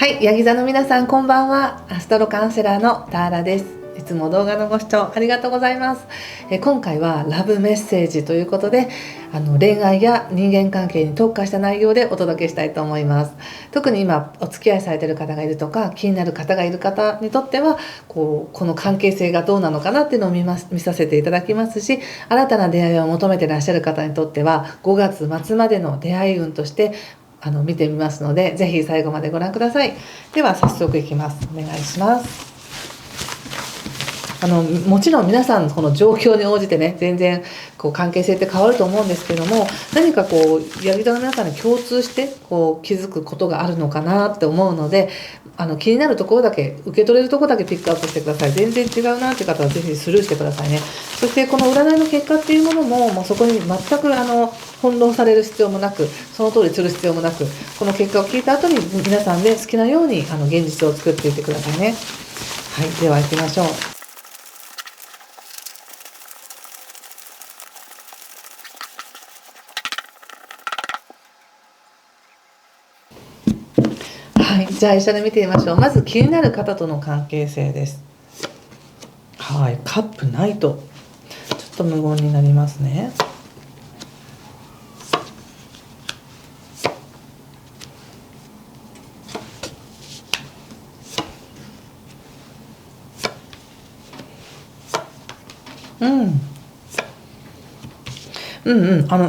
はい、ヤギ座の皆さんこんばんは。アストロカウンセラーのターラです。いつも動画のご視聴ありがとうございます。今回はラブメッセージということで、恋愛や人間関係に特化した内容でお届けしたいと思います。特に今お付き合いされている方がいるとか、気になる方がいる方にとってはこの関係性がどうなのかなっていうのを見させていただきますし、新たな出会いを求めていらっしゃる方にとっては5月末までの出会い運として見てみますので、ぜひ最後までご覧ください。では早速いきます。お願いします。もちろん皆さんこの状況に応じてね、全然関係性って変わると思うんですけども、何かヤギ座の皆さんに共通して気づくことがあるのかなって思うので、気になるところだけ、受け取れるところだけピックアップしてください。全然違うなって方はぜひスルーしてくださいね。そしてこの占いの結果っていうものも、そこに全く翻弄される必要もなく、その通りする必要もなく、この結果を聞いた後に皆さんで好きなように現実を作っていってくださいね。はい、では行きましょう。はい、じゃあ一緒に見てみましょう。まず気になる方との関係性です。はい、カップナイト。ちょっと無言になりますね。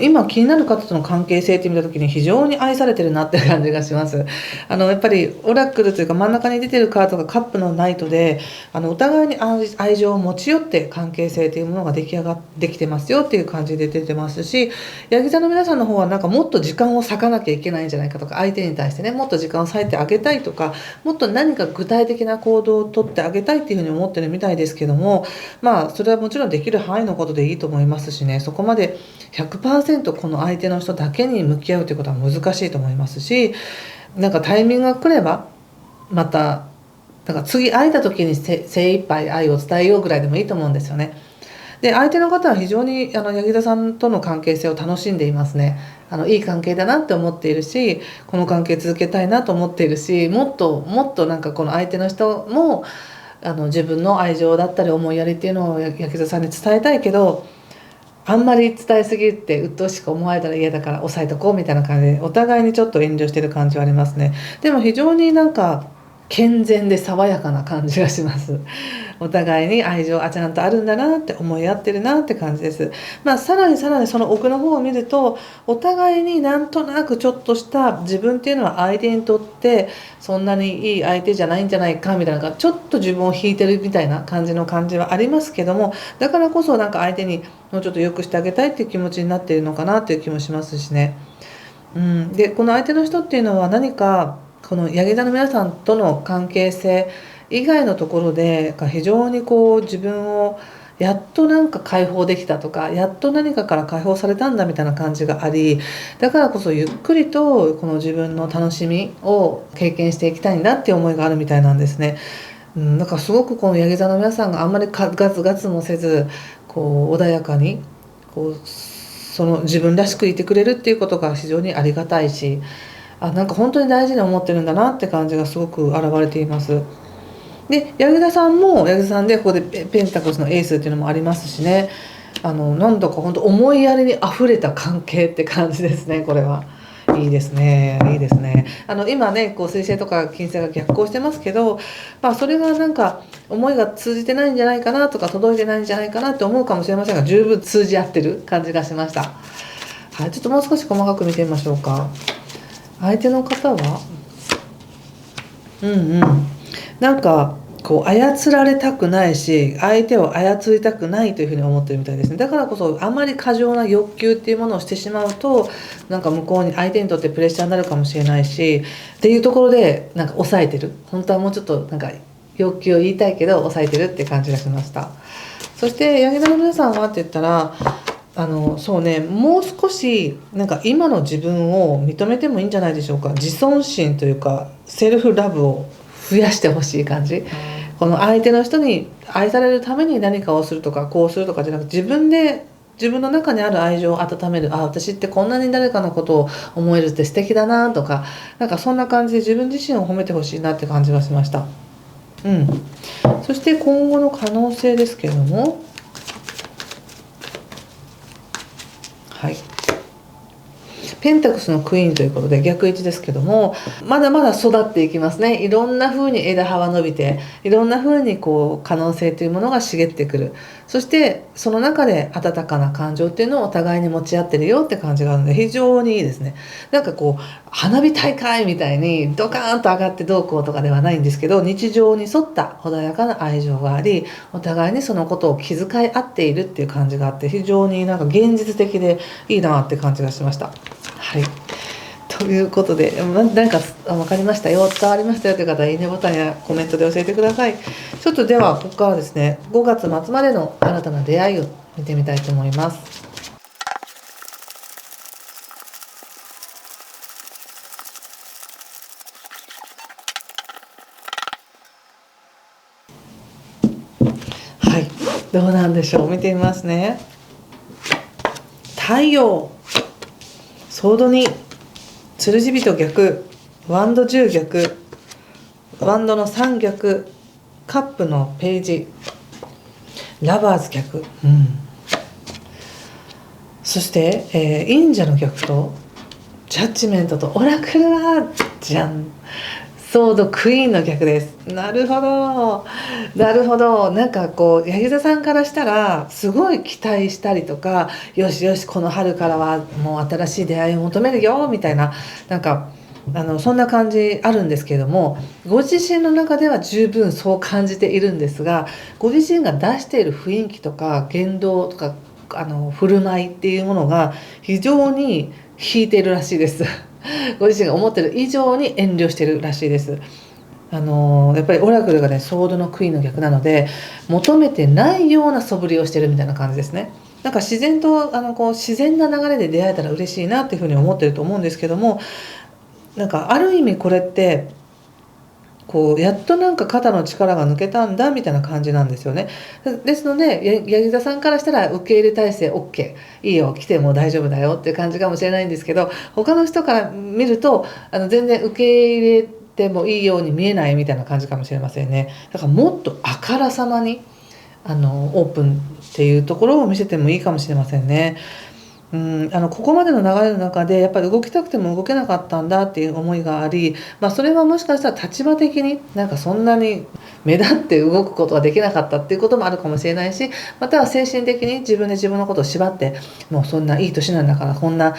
今気になる方との関係性って見た時に非常に愛されてるなって感じがします。やっぱりオラクルというか真ん中に出てるカードがカップのナイトで、お互いに愛情を持ち寄って関係性というものが出来上がってきてますよっていう感じで出てますし、ヤギ座の皆さんの方はなんかもっと時間を割かなきゃいけないんじゃないかとか、相手に対してねもっと時間を割いてあげたいとか、もっと何か具体的な行動をとってあげたいっていうふうに思ってるみたいですけども、それはもちろんできる範囲のことでいいと思いますしね、そこまで100% この相手の人だけに向き合うということは難しいと思いますし、なんかタイミングが来ればまた次会えた時に精一杯愛を伝えようぐらいでもいいと思うんですよね。で、相手の方は非常にヤギ座さんとの関係性を楽しんでいますね。いい関係だなって思っているし、この関係続けたいなと思っているし、もっともっとなんかこの相手の人も自分の愛情だったり思いやりっていうのをヤギ座さんに伝えたいけど、あんまり伝えすぎて鬱陶しく思われたら嫌だから抑えとこうみたいな感じで、お互いにちょっと遠慮してる感じはありますね。でも非常になんか健全で爽やかな感じがします。お互いに愛情ちゃんとあるんだなって思い合ってるなって感じです。さらにその奥の方を見ると、お互いになんとなくちょっとした自分っていうのは相手にとってそんなにいい相手じゃないんじゃないかみたいな、ちょっと自分を引いてるみたいな感じはありますけども、だからこそなんか相手にもうちょっと良くしてあげたいっていう気持ちになっているのかなっていう気もしますしね。でこの相手の人っていうのは何かこのヤギ座の皆さんとの関係性以外のところで非常に自分をやっとなんか解放できたとか、やっと何かから解放されたんだみたいな感じがあり、だからこそゆっくりとこの自分の楽しみを経験していきたいんだっていう思いがあるみたいなんですね。だからすごくこのヤギ座の皆さんがあんまりガツガツもせず穏やかにその自分らしくいてくれるっていうことが非常にありがたいし、なんか本当に大事に思ってるんだなって感じがすごく現れています。でヤギ座さんもヤギ座さんでここでペンタクルのエースっていうのもありますしね、なんだか本当思いやりにあふれた関係って感じですね。これはいいですね、いいですね。今ね水星とか金星が逆行してますけど、それがなんか思いが通じてないんじゃないかなとか届いてないんじゃないかなって思うかもしれませんが、十分通じ合ってる感じがしました。はい、ちょっともう少し細かく見てみましょうか。相手の方はなんか操られたくないし、相手を操りたくないというふうに思ってるみたいですね。だからこそあまり過剰な欲求っていうものをしてしまうと、なんか向こうに相手にとってプレッシャーになるかもしれないしっていうところでなんか抑えてる。本当はもうちょっとなんか欲求を言いたいけど抑えてるって感じがしました。そしてヤギ座の皆さんはって言ったら、そうね、もう少しなんか今の自分を認めてもいいんじゃないでしょうか。自尊心というかセルフラブを増やしてほしい感じ。この相手の人に愛されるために何かをするとかこうするとかじゃなくて、自分で自分の中にある愛情を温める、あ、私ってこんなに誰かのことを思えるって素敵だなとか、なんかそんな感じで自分自身を褒めてほしいなって感じがしました。そして今後の可能性ですけれども、はい、ペンタクスのクイーンということで逆位置ですけども、まだまだ育っていきますね。いろんな風に枝葉は伸びて、いろんな風にこう可能性というものが茂ってくる。そしてその中で温かな感情っていうのをお互いに持ち合ってるよって感じがあるので、非常にいいですね。なんかこう花火大会みたいにドカーンと上がってどうこうとかではないんですけど、日常に沿った穏やかな愛情があり、お互いにそのことを気遣い合っているっていう感じがあって、非常になんか現実的でいいなって感じがしました。はい、ということで、なんか分かりましたよ、伝わりましたよという方は、いいねボタンやコメントで教えてください。ちょっとではここからですね、5月末までの新たな出会いを見てみたいと思います。はい、どうなんでしょう。見てみますね。太陽、ソード2、つるじびと逆、ワンド10逆、ワンドの3逆、カップのページ、ラバーズ逆、そして、忍者の逆とジャッジメントとオラクルはじゃん、ソードクイーンの逆です。なるほどなるほど。なんかこう柳田さんからしたらすごい期待したりとか、よしよしこの春からはもう新しい出会いを求めるよみたいな、なんかそんな感じあるんですけれども、ご自身の中では十分そう感じているんですが、ご自身が出している雰囲気とか言動とか振る舞いっていうものが非常に引いているらしいですご自身が思ってる以上に遠慮してるらしいです。やっぱりオラクルがね、ソードのクイーンの逆なので、求めてないような素振りをしてるみたいな感じですね。なんか自然とこう自然な流れで出会えたら嬉しいなっていうふうに思ってると思うんですけども、なんかある意味これってこうやっとなんか肩の力が抜けたんだみたいな感じなんですよね。ですので柳田さんからしたら受け入れ体制 OK、 いいよ来ても大丈夫だよっていう感じかもしれないんですけど、他の人から見ると全然受け入れてもいいように見えないみたいな感じかもしれませんね。だからもっとあからさまにオープンっていうところを見せてもいいかもしれませんね。ここまでの流れの中でやっぱり動きたくても動けなかったんだっていう思いがあり、それはもしかしたら立場的になんかそんなに目立って動くことができなかったっていうこともあるかもしれないし、または精神的に自分で自分のことを縛って、もうそんないい年なんだからこんな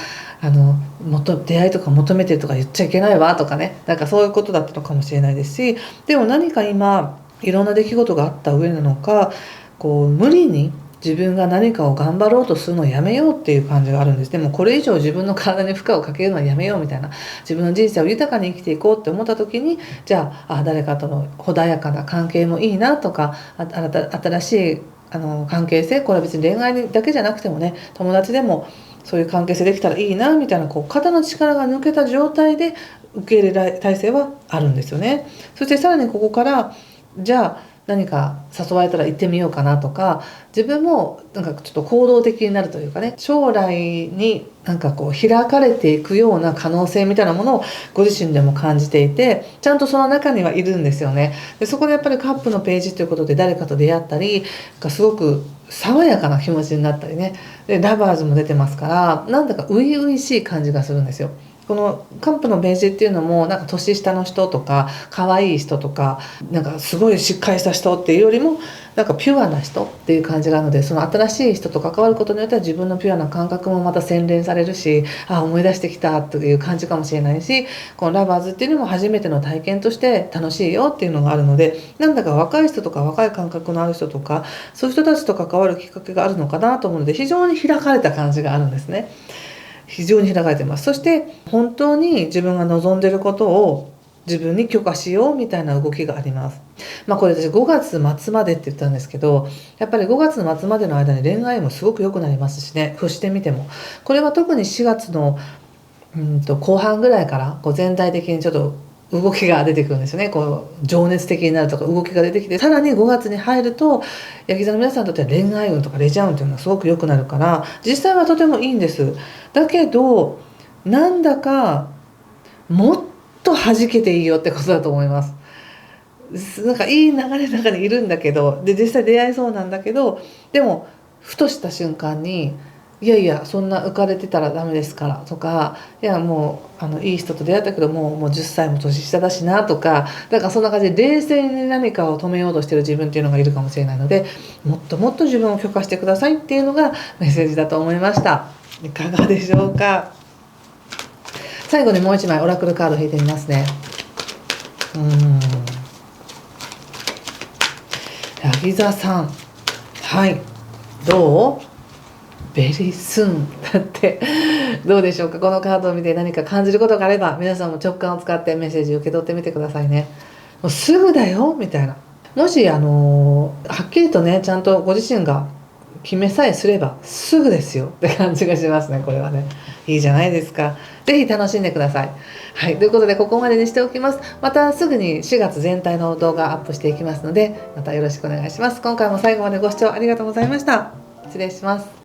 出会いとか求めてるとか言っちゃいけないわとかね、なんかそういうことだったのかもしれないですし、でも何か今いろんな出来事があった上なのか、こう無理に自分が何かを頑張ろうとするのをやめようっていう感じがあるんです。でもこれ以上自分の体に負荷をかけるのはやめようみたいな、自分の人生を豊かに生きていこうって思った時に、じゃあ誰かとの穏やかな関係もいいなとか、新しい関係性、これは別に恋愛だけじゃなくてもね、友達でもそういう関係性できたらいいなみたいな、こう肩の力が抜けた状態で受け入れ体制はあるんですよね。そしてさらにここからじゃあ何か誘われたら行ってみようかなとか、自分もなんかちょっと行動的になるというかね、将来になんかこう開かれていくような可能性みたいなものをご自身でも感じていて、ちゃんとその中にはいるんですよね。でそこでやっぱりカップのページということで誰かと出会ったり、すごく爽やかな気持ちになったりね、でラバーズも出てますから、なんだか初々しい感じがするんですよ。このカップのページっていうのも、なんか年下の人とか可愛い人とか、なんかすごいしっかりした人っていうよりも、なんかピュアな人っていう感じがあるので、その新しい人と関わることによっては自分のピュアな感覚もまた洗練されるし、思い出してきたという感じかもしれないし、このラバーズっていうのも初めての体験として楽しいよっていうのがあるので、なんだか若い人とか若い感覚のある人とか、そういう人たちと関わるきっかけがあるのかなと思うので、非常に開かれた感じがあるんですね。非常に開かれてます。そして本当に自分が望んでいることを自分に許可しようみたいな動きがあります。これ私5月末までって言ったんですけど、やっぱり5月の末までの間に恋愛もすごく良くなりますしね、ふしてみても。これは特に4月の後半ぐらいからこう全体的にちょっと動きが出てくるんですよね。こう情熱的になるとか動きが出てきて、さらに5月に入るとヤギ座の皆さんにとっては恋愛運とかレジャー運というのがすごく良くなるから、実際はとてもいいんです。だけどなんだかもっと弾けていいよってことだと思います。なんかいい流れの中にいるんだけど、で実際出会いそうなんだけど、でもふとした瞬間にいやいやそんな浮かれてたらダメですからとか、いやもういい人と出会ったけどもう10歳も年下だしなとか、だからそんな感じで冷静に何かを止めようとしてる自分っていうのがいるかもしれないので、もっともっと自分を許可してくださいっていうのがメッセージだと思いました。いかがでしょうか。最後にもう一枚オラクルカード引いてみますね。ヤギ座さん、はい、どう？ベリースンだってどうでしょうか。このカードを見て何か感じることがあれば、皆さんも直感を使ってメッセージを受け取ってみてくださいね。もうすぐだよみたいな。もしはっきりとねちゃんとご自身が決めさえすればすぐですよって感じがしますね。これはねいいじゃないですか。ぜひ楽しんでください。はい、ということでここまでにしておきます。またすぐに4月全体の動画アップしていきますので、またよろしくお願いします。今回も最後までご視聴ありがとうございました。失礼します。